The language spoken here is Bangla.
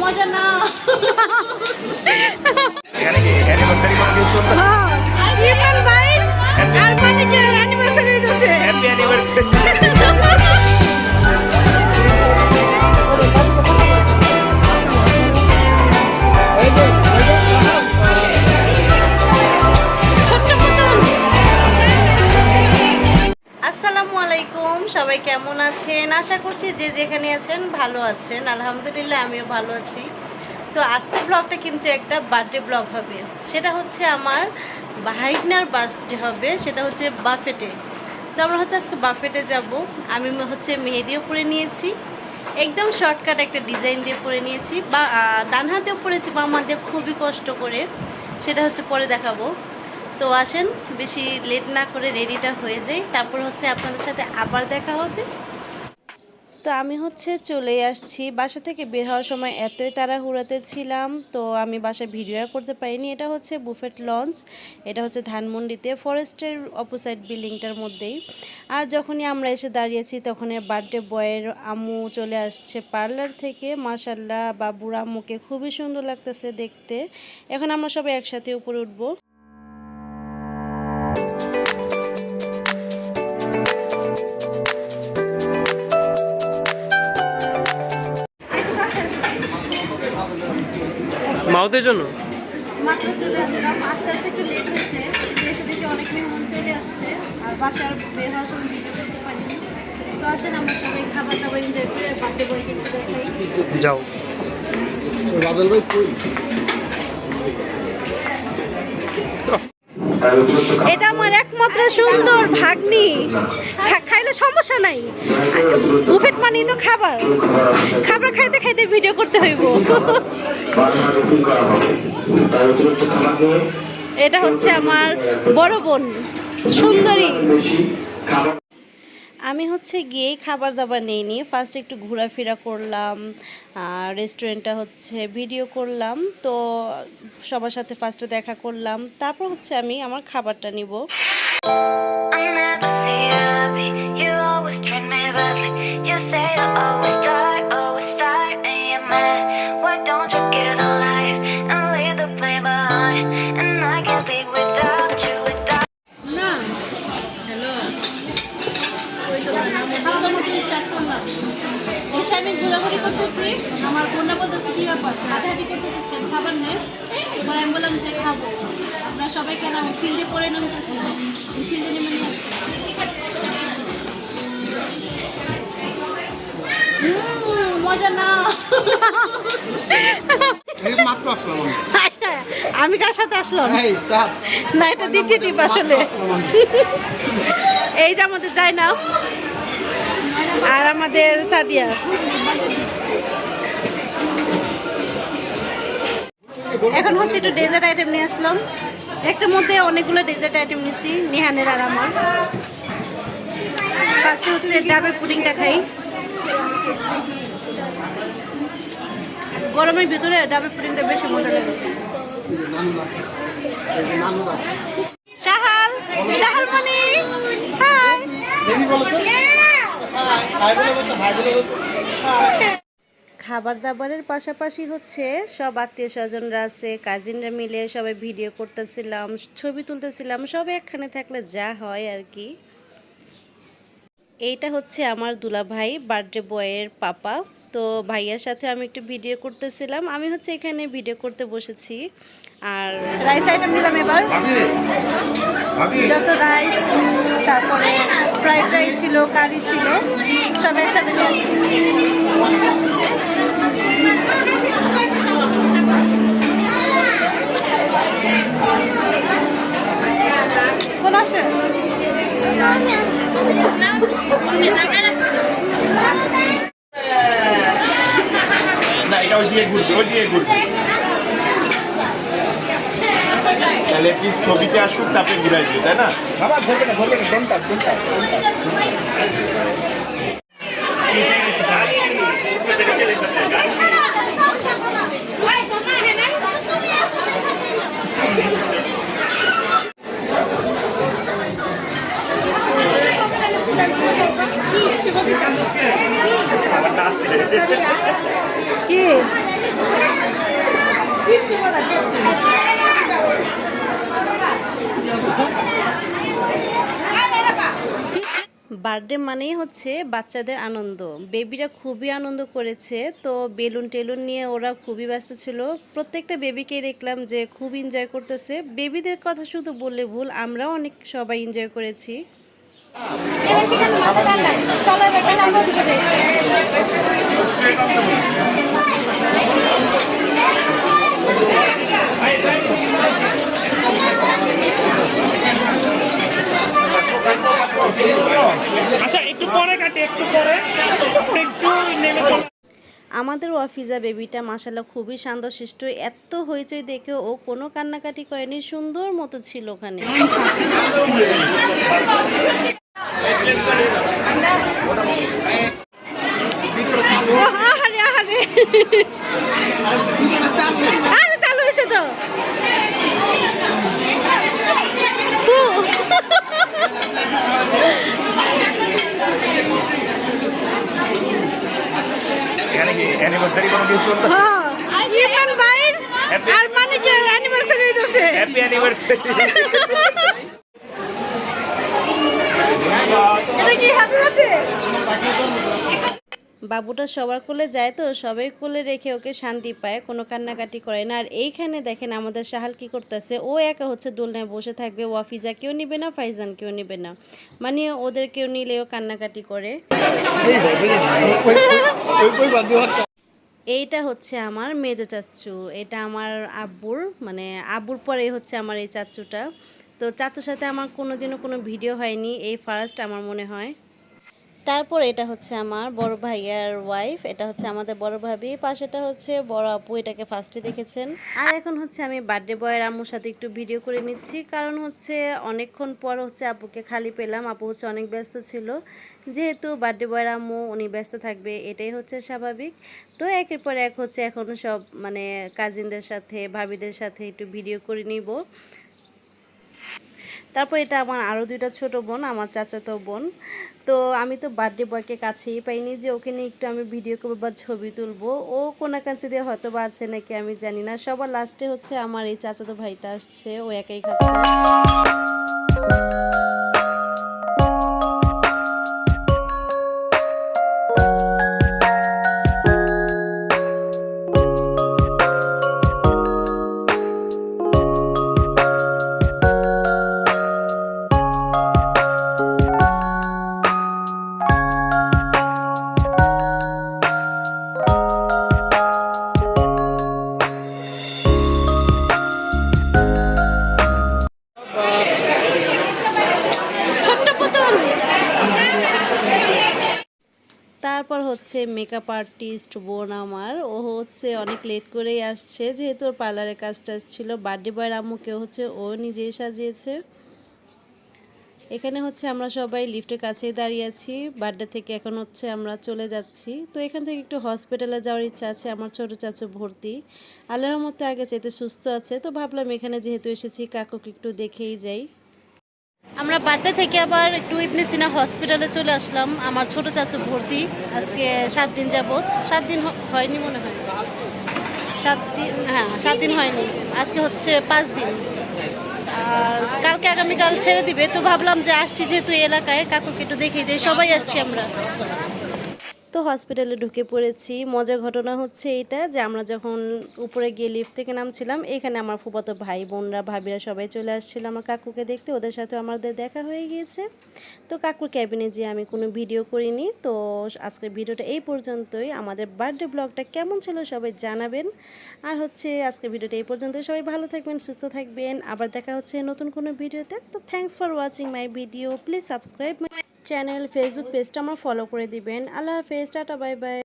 মজা না এখানে কি অ্যানিভার্সারি মানে কিছু চলছে? ইরফান ভাই আর মানিকের অ্যানিভার্সারি হইছে। Happy anniversary. আসসালামু আলাইকুম, সবাই কেমন আছেন? আশা করছি যে যেখানে আছেন ভালো আছেন। আলহামদুলিল্লাহ আমিও ভালো আছি। তো আজকের ব্লগটা কিন্তু একটা বার্থডে ব্লগ হবে। সেটা হচ্ছে আমার ভাইগনার বার্থডে হবে, সেটা হচ্ছে বাফেটে। তো আমরা হচ্ছে আজকে বাফেটে যাব। আমি হচ্ছে মেহেদিও পরে নিয়েছি, একদম শর্টকাট একটা ডিজাইন দিয়ে পরে নিয়েছি, বা ডান হাতেও পরেছি, বাম হাতে খুবই কষ্ট করে, সেটা হচ্ছে পরে দেখাবো। তো আসেন, বেশি লেট না করে রেডিটা হয়ে যায়, তারপর হচ্ছে আপনাদের সাথে আবার দেখা হবে। তো আমি হচ্ছে চলে আসছি। বাসা থেকে বের হওয়ার সময় এতই তাড়াহুড়াতে ছিলাম, তো আমি বাসায় ভিডিও করতে পারিনি। এটা হচ্ছে বুফেট লঞ্চ, এটা হচ্ছে ধানমন্ডিতে ফরেস্টের অপোসাইড বিল্ডিংটার মধ্যেই। আর যখনই আমরা এসে দাঁড়িয়েছি তখনই বার্থডে বয়ের আম্মু চলে আসছে পার্লার থেকে। মাশাল্লাহ, বাবুর আম্মুকে খুবই সুন্দর লাগতেছে দেখতে। এখন আমরা সবাই একসাথে উপরে উঠবো। মাউথের জন্য মাত্র চলে আসলাম, আস্তে আস্তে একটু লেট হয়েছে। এসে দেখি অনেক মেহমান চলে আসছে, আর বাসার বের হওয়ার সময় ভিডিও করতে পারিনি। তো আসেন আমরা সবাই খাবার দাবার এনজয় করে বার্থডে বয়কে একটু দেখাই। যাও। এটা আমার একমাত্র সুন্দর ভাগ্নি, খাইলে সমস্যা নাই। বুফেট মানে তো খাবার, খাবার খাইতে খাইতে ভিডিও করতে হইব। এটা হচ্ছে আমার বড় বোন সুন্দরী। আমি হচ্ছে গিয়ে খাবার দাবার নিয়ে ফার্স্ট একটু ঘোরাফেরা করলাম, রেস্টুরেন্টটা হচ্ছে ভিডিও করলাম। তো সবার সাথে ফার্স্টে দেখা করলাম, তারপর হচ্ছে আমি আমার খাবারটা নিব। আমি ঘোরাঘুরি করতেছি, আমার বোনরা বলতেছে কি ব্যাপার হাঁটাহাঁটি করতেছিস কেন, খাবার নেই? এবার আমি বললাম যে খাবো। আপনারা সবাই কেন? আমি ফিল্ডে পরে নামতেছি, ফিল্ডে নেমে নিয়ে আসছি। মজা না আমি কার সাথে আসলাম না, এটা দ্বিতীয় টিপ আসলে। এই যে আমাদের যায় না, আর আমাদের সাদিয়া। এখন হচ্ছে একটু ডেজার্ট আইটেম নিয়ে আসলাম। একটার মধ্যে অনেকগুলো ডেজার্ট আইটেম নিচ্ছি, নিহানের আর আমার। ফার্স্টে হচ্ছে ডাবের পুডিংটা খাই। গরমের ভিতরে ডাবের পুডিংটা বেশি মজা লাগে। সাহাল, সাহাল মানে হাই। খাবার দাবারের পাশাপাশি হচ্ছে সব আত্মীয় স্বজনরা আছে, কাজিনরা মিলে সবাই ভিডিও করতেছিলাম, ছবি তুলতেছিলাম। সবাই একখানে থাকলে যা হয় আর কি। এইটা হচ্ছে আমার দুলাভাই, বার্থডে বয়ের পাপা। তো ভাইয়ার সাথে আমি একটু ভিডিও করতেছিলাম। আমি হচ্ছে এখানে ভিডিও করতে বসেছি। আর রাইস আইটেম নিলাম এবার, যত রাইস, তারপরে ফ্রাইড রাইস ছিল, কারি ছিল, সব একসাথে নিয়ে আসছি। কোন আসে না, এটা ওই দিয়ে ঘুরবে, ওই দিয়ে ঘুরবে। তাহলে প্লিজ ছবিতে আসুক, তারপরে ঘুরাই দিও, তাই না? বাবা ধরবে না, ধরবে না, ডোন্ট টাচ, ডোন্ট টাচ। কি বার্থডে মানেই হচ্ছে বাচ্চাদের আনন্দ। বেবিরা খুবই আনন্দ করেছে, তো বেলুন টেলুন নিয়ে ওরা খুবই ব্যস্ত ছিল। প্রত্যেকটা বেবিকেই দেখলাম যে খুব এনজয় করতেছে। বেবিদের কথা শুধু বললে ভুল, আমরাও অনেক সবাই এনজয় করেছি। আচ্ছা একটু পরে কাটে, একটু পরে একটু নেমে চলে। আমাদের ওয়াফিজা বেবিটা মাশাআল্লাহ খুবই শান্তশিষ্ট। এত হইচই দেখে ও কোনো কান্নাকাটি করেনি, সুন্দর মতো ছিল ওখানে। আরে চালু হয়েছে তো। এখানে কি অ্যানিভার্সারি কোনো কিছু চলতেছে? ইমরান ভাইয়ের আর মানিকের অ্যানিভার্সারি হইতেছে। Happy anniversary. এটা কি হ্যাপি বার্থডে? বাবুটা সবার কোলে যায় তো সবাই কোলে রেখে ওকে শান্তি পায়, কোনো কান্নাকাটি করে না। আর এইখানে দেখেন আমাদের সাহাল কি করতেছে, ও একা হচ্ছে দোলনায় বসে থাকবে, ওয়াফিজা কেউ নিবে না, ফাইজান কেউ নিবে না, মানে ওদের কেউ নিলেও কান্নাকাটি করে। এইটা হচ্ছে আমার মেজো চাচ্চু, এটা আমার আব্বুর, মানে আব্বুর পরে হচ্ছে আমার এই চাচ্চুটা। তো চাচ্চুর সাথে আমার কোনোদিনও কোনো ভিডিও হয়নি, এই ফার্স্ট আমার মনে হয়। তারপর এটা হচ্ছে আমার বড় ভাইয়ার ওয়াইফ, এটা হচ্ছে আমাদের বড় ভাবি, পাশেটা হচ্ছে বড় আপু, এটাকে ফার্স্টে দেখেছেন। আর এখন হচ্ছে আমি বার্থডে বয়ের আম্মুর সাথে একটু ভিডিও করে নিচ্ছি, কারণ হচ্ছে অনেকক্ষণ পর হচ্ছে আপুকে খালি পেলাম। আপু হচ্ছে অনেক ব্যস্ত ছিল, যেহেতু বার্থডে বয়ের আম্মু উনি ব্যস্ত থাকবে এটাই হচ্ছে স্বাভাবিক। তো একের পর এক হচ্ছে এখন সব মানে কাজিনদের সাথে ভাবিদের সাথে একটু ভিডিও করে নিব। তারপর এটা আমার আরও দুইটা ছোট বোন, আমার চাচাতো বোন। তো আমি তো বার্থডে বয়কে কাছেই পাইনি যে ওকে নিয়ে একটু আমি ভিডিও করবো বা ছবি তুলবো। ও কোনা কাছে দিয়ে হয়তো বা আছে নাকি আমি জানি না। সবার লাস্টে হচ্ছে আমার এই চাচাতো ভাইটা আসছে, ও একাই খাচ্ছে। তারপর হচ্ছে মেকআপ আর্টিস্ট বোন আমার, ও হচ্ছে অনেক লেট করেই আসছে, যেহেতু ওর পার্লারের কাজটা ছিল। বার্থডে বয়ের আম্মুকে হচ্ছে ও নিজেই সাজিয়েছে। এখানে হচ্ছে আমরা সবাই লিফটের কাছেই দাঁড়িয়ে আছি, বার্থডে থেকে এখন হচ্ছে আমরা চলে যাচ্ছি। তো এখান থেকে একটু হসপিটালে যাওয়ার ইচ্ছা আছে, আমার ছোট চাচু ভর্তি, আল্লাহর মধ্যে আগে চাইতে সুস্থ আছে। তো ভাবলাম এখানে যেহেতু এসেছি কাকুকে একটু দেখেই যাই। আমরা বার্থডে থেকে আবার একটু ইবনে সিনা হসপিটালে চলে আসলাম, আমার ছোট চাচু ভর্তি। আজকে 7 দিন যাবত, 7 দিন হয়নি মনে হয়, 7 দিন, হ্যাঁ 7 দিন হয়নি, আজকে হচ্ছে 5 দিন। আর কালকে আগামীকাল ছেড়ে দিবে। তো ভাবলাম যে আসছি যেহেতু এই এলাকায়, কাকুকে একটু দেখে যাই, সবাই আসছি আমরা। তো হসপিটালে ঢুকে পড়েছি। মজার ঘটনা হচ্ছে এইটা যে আমরা যখন উপরে গিয়ে লিফট থেকে নামছিলাম, এখানে আমার ফুফাতো ভাই বোনরা ভাবিরা সবাই চলে আসছিল আমার কাকুকে দেখতে, ওদের সাথে আমাদের দেখা হয়ে গিয়েছে। তো কাকুর ক্যাবিনে যেয়ে আমি কোনো ভিডিও করিনি। তো আজকের ভিডিওটা এই পর্যন্তই। আমাদের বার্থডে ব্লগটা কেমন ছিল সবাই জানাবেন। আর হচ্ছে আজকের ভিডিওটা এই পর্যন্তই। সবাই ভালো থাকবেন, সুস্থ থাকবেন, আবার দেখা হচ্ছে নতুন কোনো ভিডিওতে। তো thanks for watching my video, please subscribe my channel, Facebook পেজটা আমার ফলো করে দিবেন। আল্লাহ হাফেজ, টাটা, বাই বাই।